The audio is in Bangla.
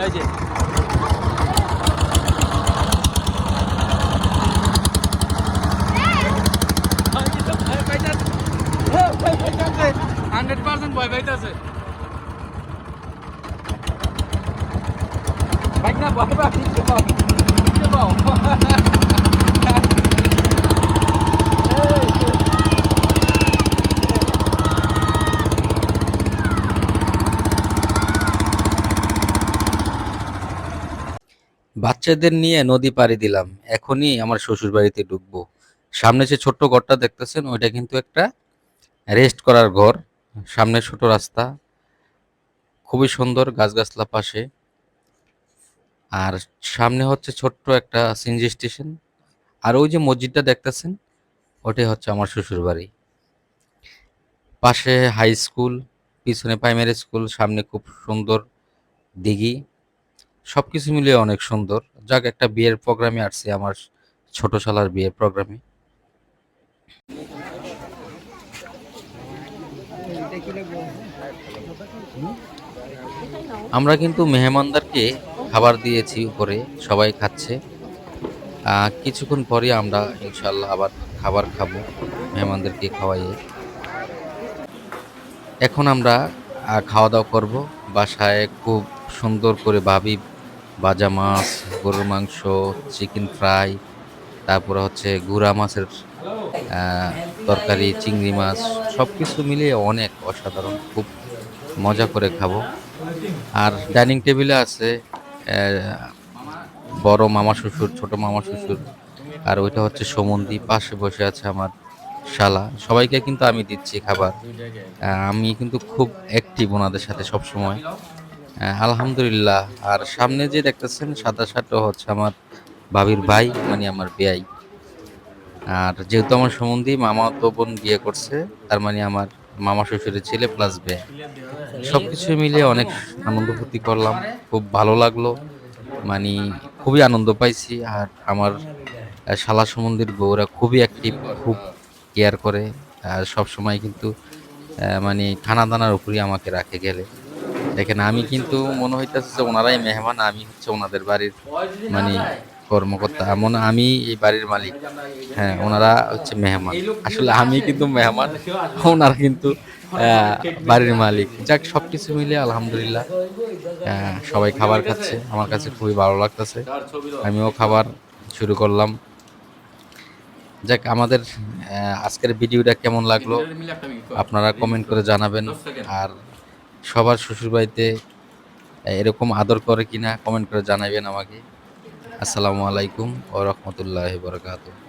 এই যে ভয় পাইতাছে 100% ভয় পাইতাছে বাইক না ভয় পাই নিচে পাও বাচ্চাদের নিয়ে নদী পাড়ি দিলাম। এখনই আমার শ্বশুর বাড়িতে ঢুকবো। সামনে যে ছোট্ট ঘরটা দেখতেছেন ওইটা কিন্তু একটা রেস্ট করার ঘর। সামনে ছোট রাস্তা, খুবই সুন্দর, গাছগাছলা পাশে। আর সামনে হচ্ছে ছোট্ট একটা সিএনজি স্টেশন। আর ওই যে মসজিদটা দেখতেছেন ওটাই হচ্ছে আমার শ্বশুর বাড়ি। পাশে হাই স্কুল, পিছনে প্রাইমারি স্কুল, সামনে খুব সুন্দর দিঘি। সবকিছু মিলিয়ে অনেক সুন্দর। যাক, একটা বিয়ের প্রোগ্রামে আসছি, আমার ছোট শালার বিয়ের প্রোগ্রামে। আমরা কিন্তু মেহমানদারকে খাবার দিয়েছি উপরে, সবাই খাচ্ছে। কিছুক্ষণ পরে আমরা ইনশাল্লাহ আবার খাবার খাবো মেহমানদেরকে খাওয়াইয়ে। এখন আমরা খাওয়া দাওয়া করব। বাসায় খুব সুন্দর করে ভাবি ভাজা মাছ, গরুর মাংস, চিকেন ফ্রাই, তারপরে হচ্ছে গুড়া মাছের আহ, তরকারি, চিংড়ি মাছ, সব কিছু মিলিয়ে অনেক অসাধারণ, খুব মজা করে খাবো। আর ডাইনিং টেবিলে আছে বড় মামা শ্বশুর, ছোট মামা শ্বশুর, আর ওইটা হচ্ছে সমন্ধি। পাশে বসে আছে আমার শালা। সবাইকে কিন্তু আমি দিচ্ছি খাবার। আমি কিন্তু খুব অ্যাক্টিভ ওনাদের সাথে সব সময়। আলহামদুলিল্লাহ। আর সামনে যে দেখতেছেন সাদা শার্ট হচ্ছে আমার ভাবির ভাই, মানে আমার বেয়াই। আর যেহেতু আমার সম্বন্ধী মামা তো বোন বিয়ে করছে, তার মানে আমার মামা শ্বশুরের ছেলে প্লাস বেয়া। সবকিছু মিলিয়ে অনেক আনন্দ ফুর্তি করলাম, খুব ভালো লাগলো। মানে খুবই আনন্দ পাইছি। আর আমার শালা সম্বন্ধীর বউরা খুবই অ্যাক্টিভ, খুব কেয়ার করে। আর সব সময় কিন্তু মানে খানা দানার উপরই আমাকে রাখে গেলে। দেখেন, আমি কিন্তু মনে হইতেছে যে ওনারাই মেহমান, আমি হচ্ছে ওনাদের বাড়ির মানে কর্মকর্তা, এমন আমি এই বাড়ির মালিক। হ্যাঁ, ওনারা হচ্ছে মেহমান। আসলে আমি কিন্তু মেহমান, ওনারা কিন্তু বাড়ির মালিক। যাক, সবকিছু মিলে আলহামদুলিল্লাহ সবাই খাবার খাচ্ছে, আমার কাছে খুবই ভালো লাগতেছে। আমিও খাবার শুরু করলাম। যাক, আমাদের আজকের ভিডিওটা কেমন লাগলো আপনারা কমেন্ট করে জানাবেন। আর সবার শ্বশুরবাড়িতে এরকম আদর করে কিনা কমেন্ট করে জানাবেন আমাকে। আসসালামু আলাইকুম ওয়া রাহমাতুল্লাহি ওয়া বারাকাতুহু।